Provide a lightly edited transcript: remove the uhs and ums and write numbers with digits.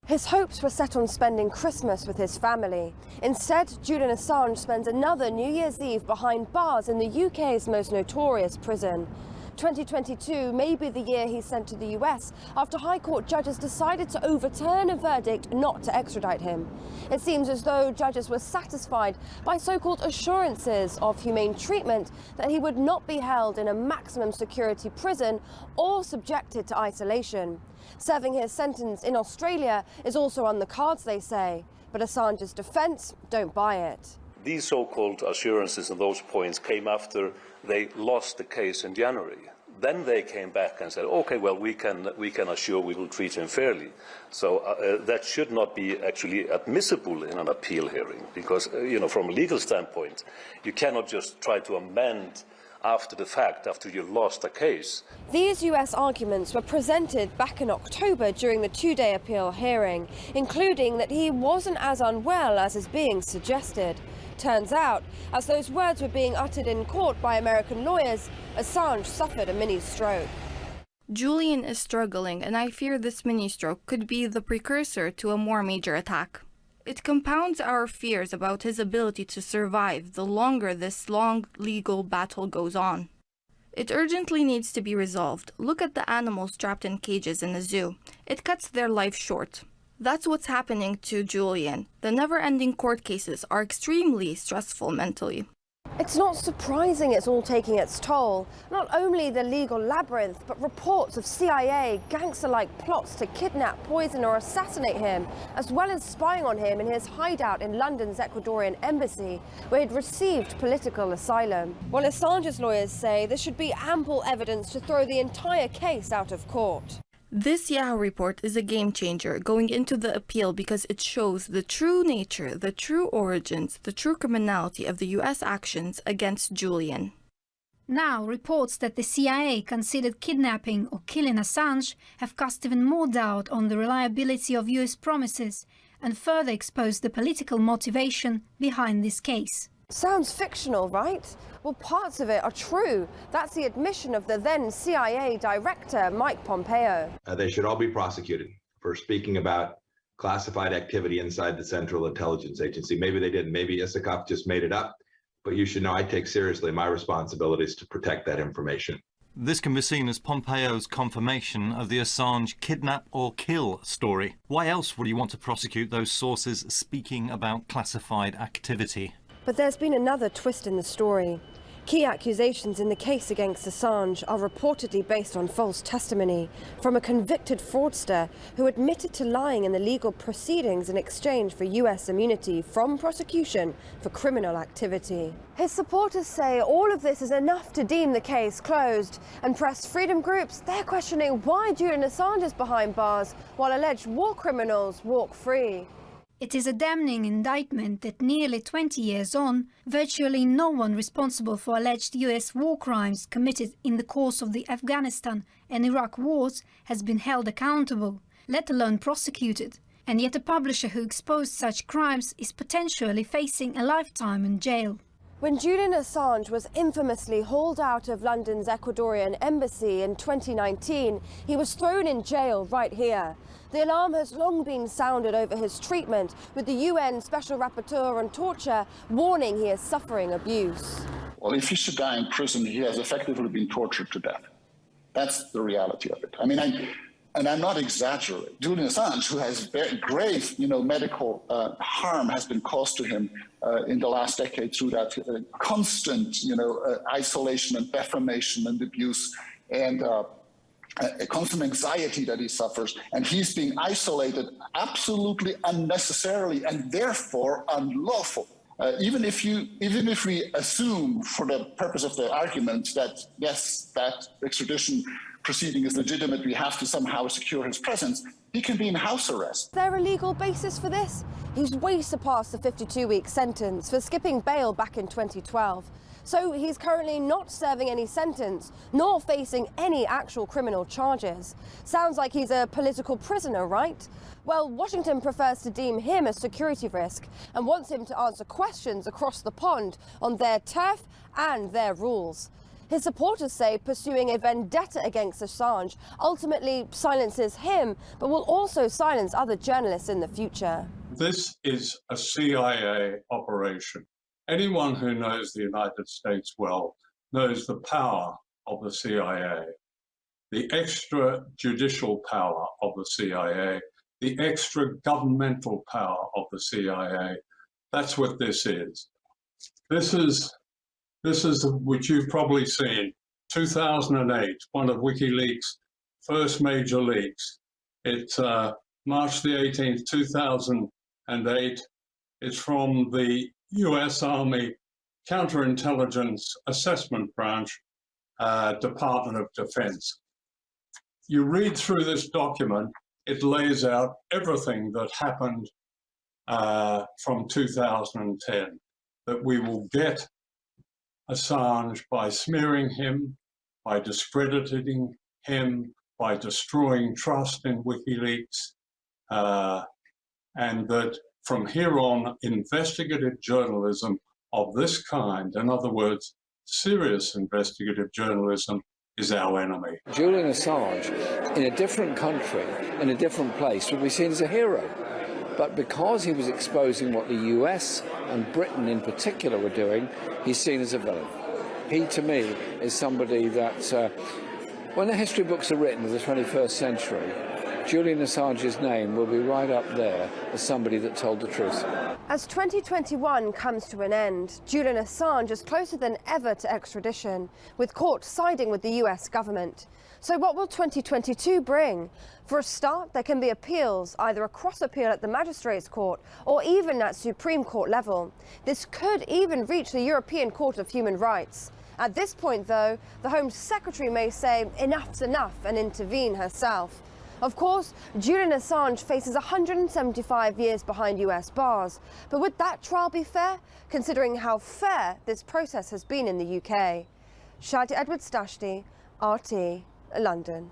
His hopes were set on spending Christmas with his family. Instead, Julian Assange spends another New Year's Eve behind bars in the UK's most notorious prison. 2022 may be the year he's sent to the US after High Court judges decided to overturn a verdict not to extradite him. It seems as though judges were satisfied by so-called assurances of humane treatment that he would not be held in a maximum security prison or subjected to isolation. Serving his sentence in Australia is also on the cards, they say, but Assange's defence don't buy it. These so-called assurances and those points came after they lost the case in January. Then they came back and said, okay, well, we can assure we will treat him fairly. So that should not be actually admissible in an appeal hearing because, from a legal standpoint, you cannot just try to amend after the fact, after you've lost a case. These US arguments were presented back in October during the two-day appeal hearing, including that he wasn't as unwell as is being suggested. Turns out, as those words were being uttered in court by American lawyers, Assange suffered a mini-stroke. Julian is struggling, and I fear this mini-stroke could be the precursor to a more major attack. It compounds our fears about his ability to survive the longer this long legal battle goes on. It urgently needs to be resolved. Look at the animals trapped in cages in a zoo. It cuts their life short. That's what's happening to Julian. The never-ending court cases are extremely stressful mentally. It's not surprising it's all taking its toll. Not only the legal labyrinth, but reports of CIA gangster-like plots to kidnap, poison or assassinate him, as well as spying on him in his hideout in London's Ecuadorian embassy, where he'd received political asylum. While Assange's lawyers say there should be ample evidence to throw the entire case out of court. This Yahoo report is a game changer going into the appeal because it shows the true nature, the true origins, the true criminality of the US actions against Julian. Now, reports that the CIA considered kidnapping or killing Assange have cast even more doubt on the reliability of US promises and further exposed the political motivation behind this case. Sounds fictional, right? Well, parts of it are true. That's the admission of the then CIA director, Mike Pompeo. They should all be prosecuted for speaking about classified activity inside the Central Intelligence Agency. Maybe they didn't. Maybe Isikoff just made it up. But you should know I take seriously my responsibilities to protect that information. This can be seen as Pompeo's confirmation of the Assange kidnap or kill story. Why else would you want to prosecute those sources speaking about classified activity? But there's been another twist in the story. Key accusations in the case against Assange are reportedly based on false testimony from a convicted fraudster who admitted to lying in the legal proceedings in exchange for US immunity from prosecution for criminal activity. His supporters say all of this is enough to deem the case closed, and press freedom groups, they're questioning why Julian Assange is behind bars while alleged war criminals walk free. It is a damning indictment that nearly 20 years on, virtually no one responsible for alleged US war crimes committed in the course of the Afghanistan and Iraq wars has been held accountable, let alone prosecuted. And yet a publisher who exposed such crimes is potentially facing a lifetime in jail. When Julian Assange was infamously hauled out of London's Ecuadorian embassy in 2019, he was thrown in jail right here. The alarm has long been sounded over his treatment, with the UN Special Rapporteur on Torture warning he is suffering abuse. Well, if he should die in prison, he has effectively been tortured to death. That's the reality of it. I mean, I'm not exaggerating. Julian Assange, who has very grave, medical harm has been caused to him in the last decade through that constant, isolation and defamation and abuse and a constant anxiety that he suffers, and he's being isolated absolutely unnecessarily and therefore unlawful. Even if we assume, for the purpose of the argument, that yes, that extradition proceeding is legitimate, we have to somehow secure his presence, he can be in house arrest. Is there a legal basis for this? He's way surpassed the 52-week sentence for skipping bail back in 2012. So he's currently not serving any sentence, nor facing any actual criminal charges. Sounds like he's a political prisoner, right? Well, Washington prefers to deem him a security risk and wants him to answer questions across the pond on their turf and their rules. His supporters say pursuing a vendetta against Assange ultimately silences him, but will also silence other journalists in the future. This is a CIA operation. Anyone who knows the United States well knows the power of the CIA, the extrajudicial power of the CIA, the extra-governmental power of the CIA. That's what this is. This is which you've probably seen, 2008, one of WikiLeaks' first major leaks. It's March the 18th, 2008. It's from the US Army Counterintelligence Assessment Branch, Department of Defense. You read through this document, it lays out everything that happened from 2010, that we will get Assange by smearing him, by discrediting him, by destroying trust in WikiLeaks, and that from here on, investigative journalism of this kind, in other words, serious investigative journalism, is our enemy. Julian Assange, in a different country, in a different place, would be seen as a hero. But because he was exposing what the US and Britain in particular were doing, he's seen as a villain. He, to me, is somebody that, when the history books are written of the 21st century, Julian Assange's name will be right up there as somebody that told the truth. As 2021 comes to an end, Julian Assange is closer than ever to extradition, with courts siding with the US government. So what will 2022 bring? For a start, there can be appeals, either a cross-appeal at the Magistrates' Court or even at Supreme Court level. This could even reach the European Court of Human Rights. At this point, though, the Home Secretary may say enough's enough and intervene herself. Of course, Julian Assange faces 175 years behind US bars. But would that trial be fair, considering how fair this process has been in the UK? Shadi Edwards-Dashti, RT, London.